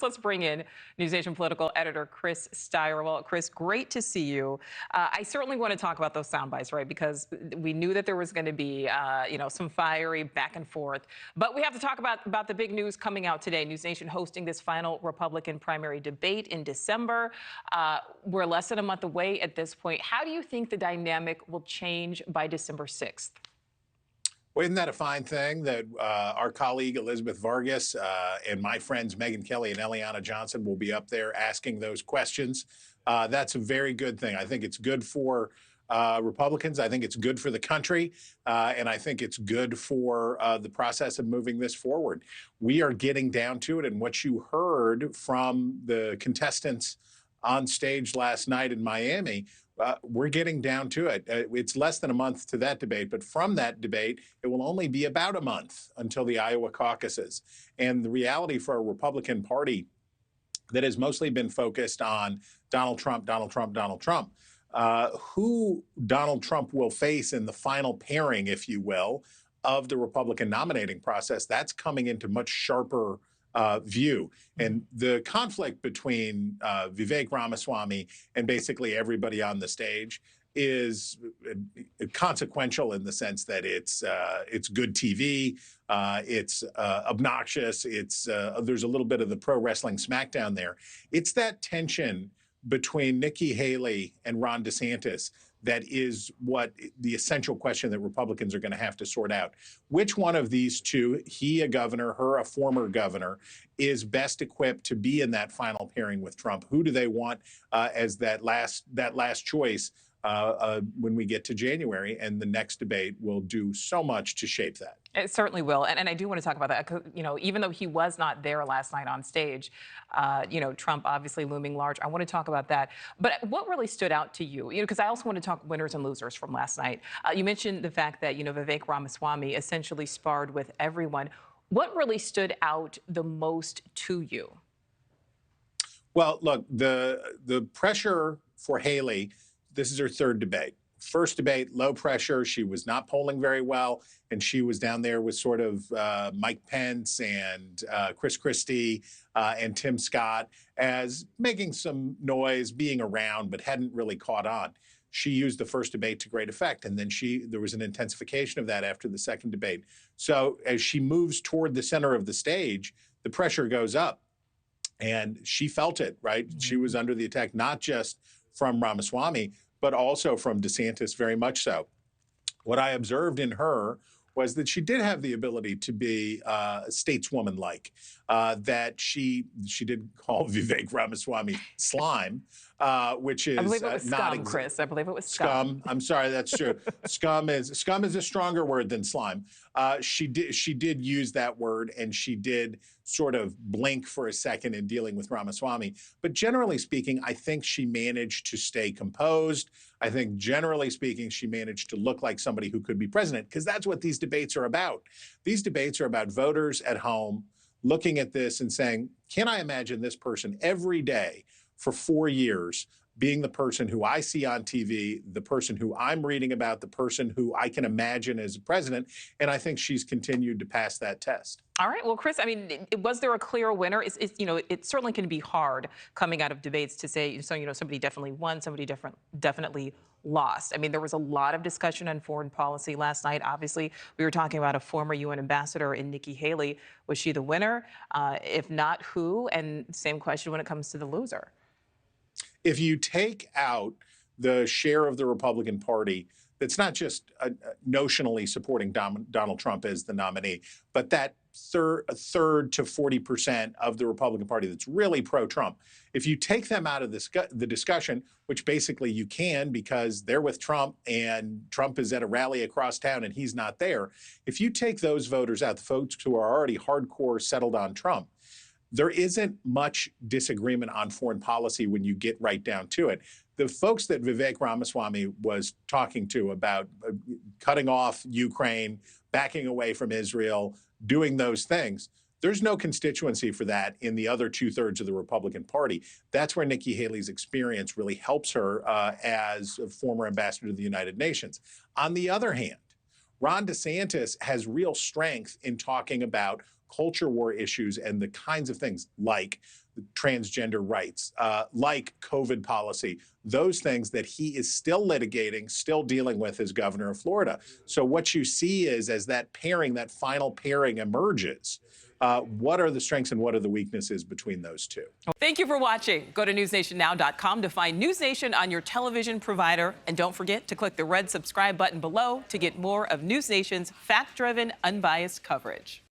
Let's bring in NewsNation political editor Chris Steigerwald. Chris, great to see you. I certainly want to talk about those sound bites, right? Because we knew that there was going to be, some fiery back and forth. But we have to talk about the big news coming out today. NewsNation hosting this final Republican primary debate in December. We're less than a month away at this point. How do you think the dynamic will change by December 6th? Well, isn't that a fine thing that our colleague Elizabeth Vargas and my friends Megyn Kelly and Eliana Johnson will be up there asking those questions? That's a very good thing. I think it's good for Republicans. I think it's good for the country. And I think it's good for the process of moving this forward. We are getting down to it. And what you heard from the contestants on stage last night in Miami, we're getting down to it. It's less than a month to that debate, but from that debate, it will only be about a month until the Iowa caucuses. And the reality for a Republican Party that has mostly been focused on Donald Trump, Donald Trump, Donald Trump, who Donald Trump will face in the final pairing, if you will, of the Republican nominating process, that's coming into much sharper view. And the conflict between Vivek Ramaswamy and basically everybody on the stage is consequential in the sense that it's good TV, it's obnoxious, there's a little bit of the pro wrestling smackdown there. It's that tension between Nikki Haley and Ron DeSantis that is what the essential question that Republicans are going to have to sort out. Which one of these two, he a governor, her a former governor, is best equipped to be in that final pairing with Trump? Who do they want as that last choice when we get to January? And the next debate will do so much to shape that. It certainly will. And I do want to talk about that. Even though he was not there last night on stage, Trump obviously looming large. I want to talk about that. But what really stood out to you? Because I also want to talk winners and losers from last night. You mentioned the fact that, Vivek Ramaswamy essentially sparred with everyone. What really stood out the most to you? Well, look, the pressure for Haley, this is her third debate. First debate, low pressure. She was not polling very well, and she was down there with sort of Mike Pence and Chris Christie and Tim Scott as making some noise, being around, but hadn't really caught on. She used the first debate to great effect, and then there was an intensification of that after the second debate. So as she moves toward the center of the stage, the pressure goes up, and she felt it, right? Mm-hmm. She was under the attack, not just from Ramaswamy, but also from DeSantis, very much so. What I observed in her was that she did have the ability to be stateswoman-like, that she did call Vivek Ramaswamy slime, which is I believe it was scum, Chris. I believe it was scum. I'm sorry, that's true. Scum is a stronger word than slime. She did use that word, and she did sort of blink for a second in dealing with Ramaswamy. But generally speaking, I think she managed to stay composed. I think generally speaking, she managed to look like somebody who could be president, because that's what these debates are about. These debates are about voters at home looking at this and saying, can I imagine this person every day for 4 years being the person who I see on TV, the person who I'm reading about, the person who I can imagine as a president? And I think she's continued to pass that test. All right. Well, Chris, I mean, was there a clear winner? It certainly can be hard coming out of debates to say, somebody definitely won, somebody definitely lost. I mean, there was a lot of discussion on foreign policy last night. Obviously, we were talking about a former UN ambassador in Nikki Haley. Was she the winner? If not, who? And same question when it comes to the loser. If you take out the share of the Republican Party that's not just notionally supporting Donald Trump as the nominee, but that a third to 40% of the Republican Party that's really pro-Trump, if you take them out of the discussion, which basically you can because they're with Trump and Trump is at a rally across town and he's not there, if you take those voters out, the folks who are already hardcore settled on Trump, there isn't much disagreement on foreign policy when you get right down to it. The folks that Vivek Ramaswamy was talking to about cutting off Ukraine, backing away from Israel, doing those things, there's no constituency for that in the other 2/3 of the Republican Party. That's where Nikki Haley's experience really helps her as a former ambassador to the United Nations. On the other hand, Ron DeSantis has real strength in talking about culture war issues and the kinds of things like transgender rights, like COVID policy, those things that he is still litigating, still dealing with as governor of Florida. So what you see is, as that pairing, that final pairing emerges, what are the strengths and what are the weaknesses between those two? Thank you for watching. Go to newsnationnow.com to find News Nation on your television provider. And don't forget to click the red subscribe button below to get more of News Nation's fact-driven, unbiased coverage.